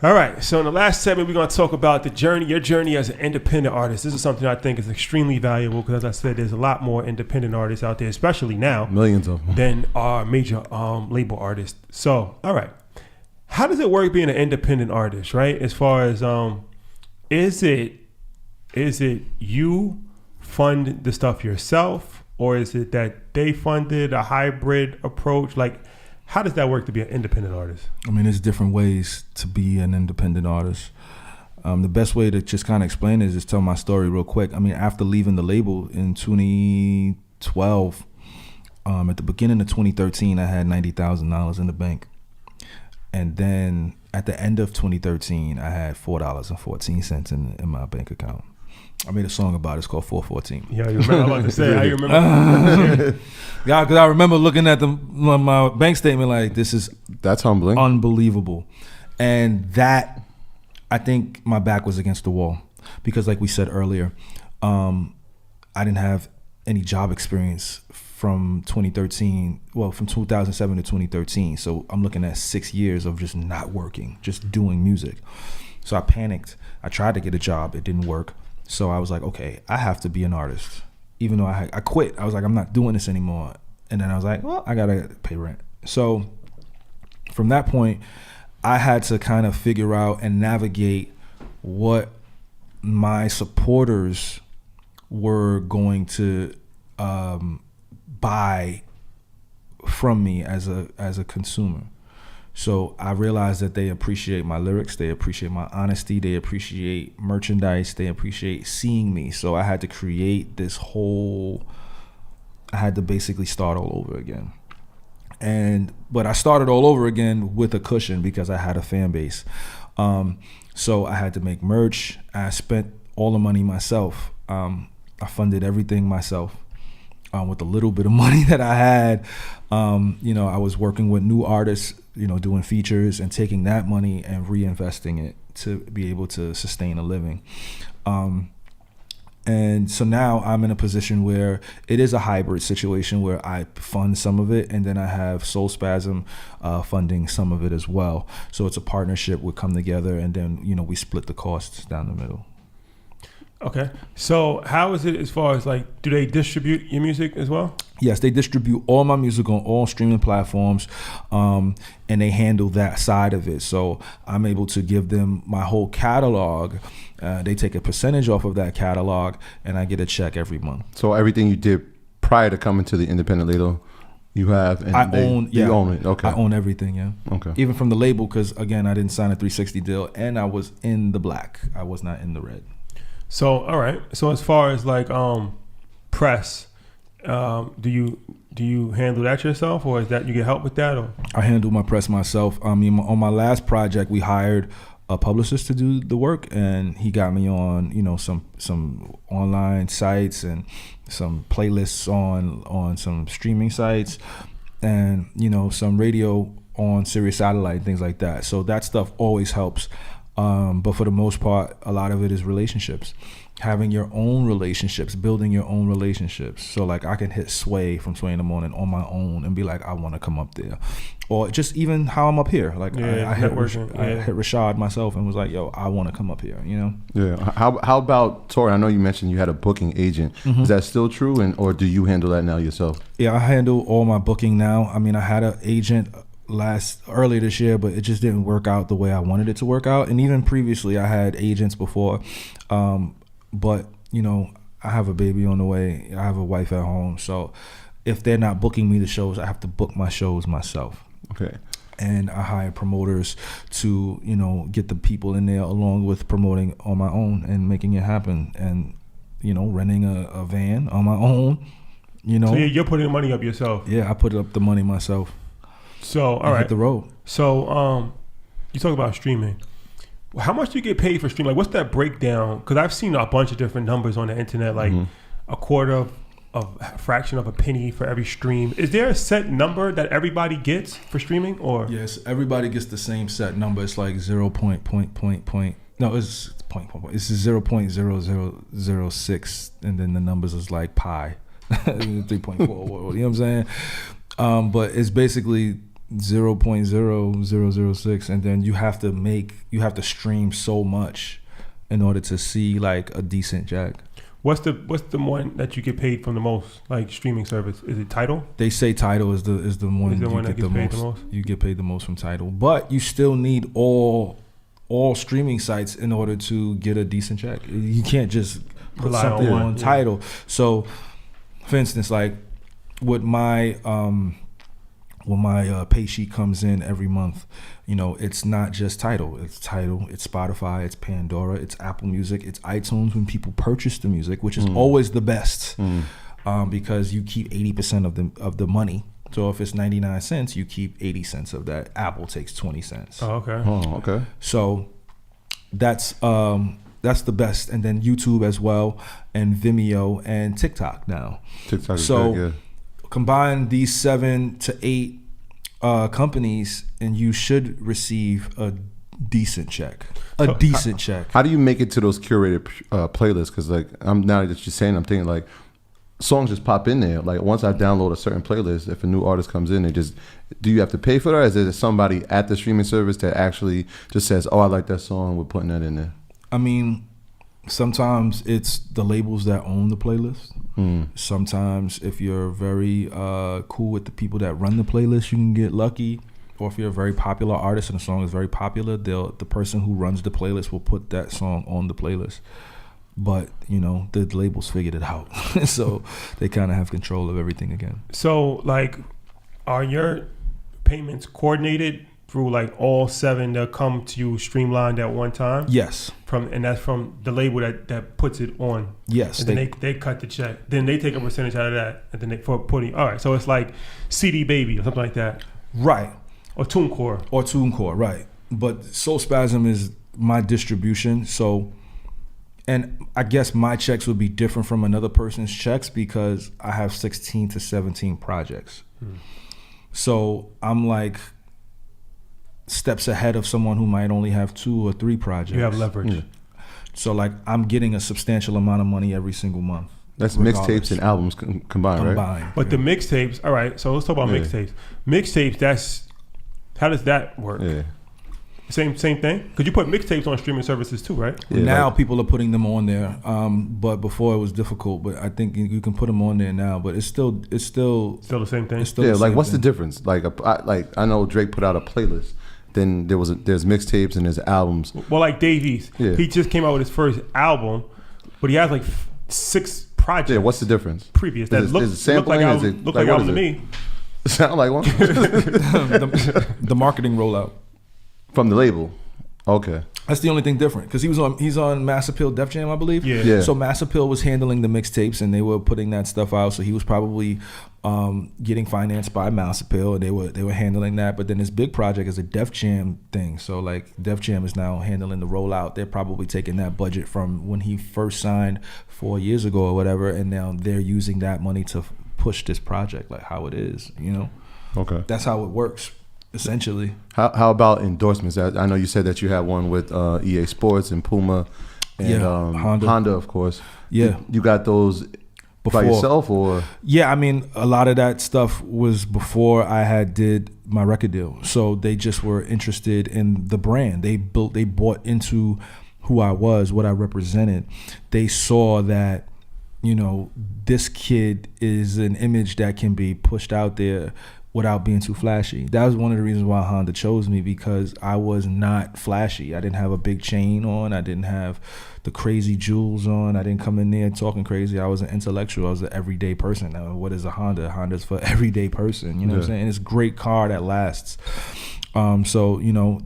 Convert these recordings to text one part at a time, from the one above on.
All right, so in the last segment, we're going to talk about your journey as an independent artist. This is something I think is extremely valuable because, as I said, there's a lot more independent artists out there, especially now, millions of them, than our major label artists. So, all right, how does it work being an independent artist, right? As far as is it you fund the stuff yourself, or is it that they funded a hybrid approach? Like, how does that work to be an independent artist? I mean, there's different ways to be an independent artist. The best way to just kind of explain it is just tell my story real quick. I mean, after leaving the label in 2012, at the beginning of 2013, I had $90,000 in the bank. And then at the end of 2013, I had $4.14 in my bank account. I made a song about it. It's called 414. Yeah, you remember? I was about to say, how you remember? Yeah, because I remember looking at my bank statement like, that's humbling, unbelievable. And that, I think my back was against the wall because, like we said earlier, I didn't have any job experience from 2013. Well, from 2007 to 2013. So I'm looking at 6 years of just not working, just doing music. So I panicked. I tried to get a job. It didn't work. So I was like, okay, I have to be an artist. Even though I quit. I was like, I'm not doing this anymore. And then I was like, well, I got to pay rent. So from that point, I had to kind of figure out and navigate what my supporters were going to buy from me as a consumer. So I realized that they appreciate my lyrics, they appreciate my honesty, they appreciate merchandise, they appreciate seeing me. So I had to create I had to basically start all over again. But I started all over again with a cushion because I had a fan base. So I had to make merch. I spent all the money myself. I funded everything myself. With the little bit of money that I had, I was working with new artists, doing features and taking that money and reinvesting it to be able to sustain a living. And so now I'm in a position where it is a hybrid situation where I fund some of it and then I have Soul Spasm funding some of it as well. So it's a partnership. We come together and then, we split the costs down the middle. Okay. So how is it as far as like, do they distribute your music as well? Yes, they distribute all my music on all streaming platforms, and they handle that side of it. So I'm able to give them my whole catalog. They take a percentage off of that catalog, and I get a check every month. So everything you did prior to coming to the independent label, you have, and you own it. Okay. I own everything, yeah. Okay. Even from the label, because again, I didn't sign a 360 deal, and I was in the black. I was not in the red. So, all right. So as far as like press, do you handle that yourself, or is that you get help with that? Or I handle my press myself. I mean, on my last project, we hired a publicist to do the work, and he got me on, some online sites and some playlists on some streaming sites, and some radio on Sirius Satellite and things like that. So that stuff always helps. But for the most part, a lot of it is relationships. Having your own relationships, building your own relationships. So like I can hit Sway from Sway in the Morning on my own and be like, I want to come up there. Or just even how I'm up here. Like I hit Rashad myself and was like, yo, I want to come up here, Yeah. How about Tori? I know you mentioned you had a booking agent. Mm-hmm. Is that still true? Or do you handle that now yourself? Yeah, I handle all my booking now. I mean, I had an agent earlier this year, but it just didn't work out the way I wanted it to work out. And even previously I had agents before, but I have a baby on the way, I have a wife at home, so if they're not booking me the shows, I have to book my shows myself. Okay. And I hire promoters to get the people in there along with promoting on my own and making it happen, and renting a van on my own. So you're putting the money up yourself? Yeah, I put up the money myself. So, all right. Hit the road. So, you talk about streaming. How much do you get paid for streaming? Like, what's that breakdown? Because I've seen a bunch of different numbers on the internet, like a quarter of a fraction of a penny for every stream. Is there a set number that everybody gets for streaming, or? Yes, everybody gets the same set number. It's like 0. No, it's point. It's 0.0006, and then the numbers is like pi, 3.4. You know what I'm saying? But it's basically 0.0006, and then you have to stream so much in order to see like a decent check. What's the one that you get paid from the most, like streaming service? Is it Tidal? They say Tidal is the one Is the you one get that gets paid the most? You get paid the most from Tidal, but you still need all streaming sites in order to get a decent check. You can't just put Rely on something one, on yeah. Tidal. So, for instance, like with my pay sheet comes in every month, it's not just Tidal. It's Tidal, it's Spotify, it's Pandora, it's Apple Music, it's iTunes when people purchase the music, which is always the best, because you keep 80% of the money. So if it's 99 cents, you keep 80 cents of that. Apple takes 20 cents. Oh, okay. Oh, okay. So that's the best. And then YouTube as well, and Vimeo and TikTok now. TikTok is So good, yeah. combine these 7 to 8 companies, and you should receive a decent check. Check. How do you make it to those curated playlists? Because like now that you're saying, I'm thinking like songs just pop in there. Like once I download a certain playlist, if a new artist comes in, do you have to pay for that? Or is there somebody at the streaming service that actually just says, "Oh, I like that song, we're putting that in there"? I mean, sometimes it's the labels that own the playlist. Sometimes if you're very cool with the people that run the playlist, you can get lucky. Or if you're a very popular artist and the song is very popular, the person who runs the playlist will put that song on the playlist. But, the labels figured it out. So they kind of have control of everything again. So, like, are your payments coordinated through, like, all 7 that come to you streamlined at one time? Yes. And that's from the label that puts it on. Yes. And then they cut the check. Then they take a percentage out of that. And then for putting, all right, so it's like CD Baby or something like that. Right. Or TuneCore. Right. But Soul Spasm is my distribution. So, and I guess my checks would be different from another person's checks because I have 16 to 17 projects. So I'm like steps ahead of someone who might only have 2 or 3 projects. You have leverage. Yeah. So like I'm getting a substantial amount of money every single month. That's regardless. mixtapes and albums combined, right? But the mixtapes, all right, so let's talk about Yeah. mixtapes. Mixtapes, how does that work? Yeah. Same thing? Because you put mixtapes on streaming services too, right? Yeah, Now like- people are putting them on there, but before it was difficult. But I think you can put them on there now. But it's still Still the same thing? it's still Yeah, the like same what's the thing. difference? Like I know Drake put out a playlist. Then there's mixtapes and there's albums. Well, like Dave East. Yeah. He just came out with his first album, but he has like 6 projects. Yeah, what's the difference? Previous that Is it look sampling? like Is album, it- look like, like what album to is it? me. Sound like one the marketing rollout. from the label. Okay. That's the only thing different because he's on Mass Appeal Def Jam, I believe. Yeah. Yeah. So Mass Appeal was handling the mixtapes and they were putting that stuff out. So he was probably getting financed by Mass Appeal and they were handling that. But then his big project is a Def Jam thing. So like Def Jam is now handling the rollout. They're probably taking that budget from when he first signed 4 years ago or whatever, and now they're using that money to push this project like how it is. Okay. That's how it works. Essentially, How about endorsements? I know you said that you had one with EA Sports and Puma and Yeah, Honda, of course. Yeah. You got those Before. by yourself or? yeah. I mean, a lot of that stuff was before I did my record deal, so they just were interested in the brand. They bought into who I was, what I represented. They saw that, this kid is an image that can be pushed out there without being too flashy. That was one of the reasons why Honda chose me, because I was not flashy. I didn't have a big chain on. I didn't have the crazy jewels on. I didn't come in there talking crazy. I was an intellectual. I was an everyday person. Now, what is a Honda? Honda's for everyday person. You know what I'm saying? And it's a great car that lasts. So,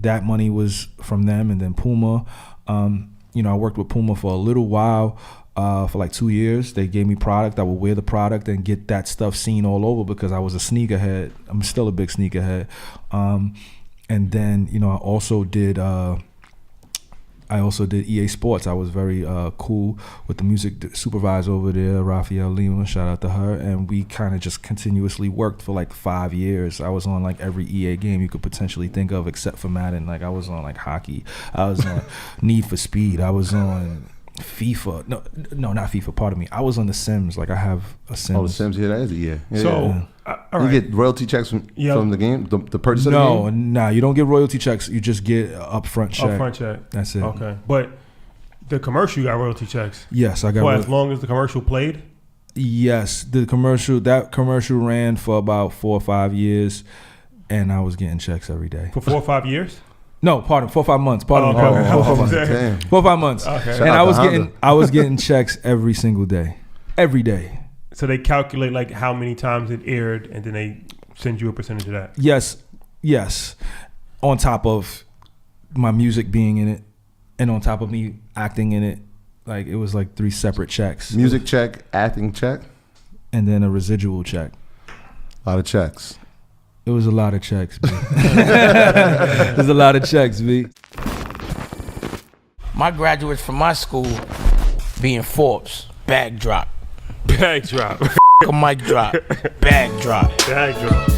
that money was from them. And then Puma, I worked with Puma for a little while. For like 2 years. They gave me product. I would wear the product and get that stuff seen all over because I was a sneakerhead. I'm still a big sneakerhead. And then, I also did EA Sports. I was very cool with the music supervisor over there, Raphael Lima, shout out to her. And we kind of just continuously worked for like 5 years. I was on like every EA game you could potentially think of except for Madden. Like I was on like hockey. I was on Need for Speed. I was on FIFA. No, not FIFA. Pardon me. I was on The Sims. Like I have a Sims. Oh, The Sims. Yeah, that is yeah. So, all right. You get royalty checks from the game, the purchase of the No, game. nah. You don't get royalty checks. You just get an upfront check. Upfront check. That's it. Okay, but the commercial got royalty checks. Yes, I got. For as long as the commercial played. Yes, that commercial ran for about 4 or 5 years, and I was getting checks every day. For 4 or 5 years? No, 4 or 5 months. Pardon me. okay. 4 or 5 months. Damn. 4 or 5 months. Okay. And Shout I out was to getting Honda. I was getting checks every single day. Every day. So they calculate like how many times it aired, and then they send you a percentage of that. Yes. On top of my music being in it, and on top of me acting in it, like it was like 3 separate checks. Music check, acting check, And then a residual check. a lot of checks. It was a lot of checks, B. It was a lot of checks, B. My graduates from my school being Forbes, bag drop. Bag drop. A mic drop, bag drop. Bag drop.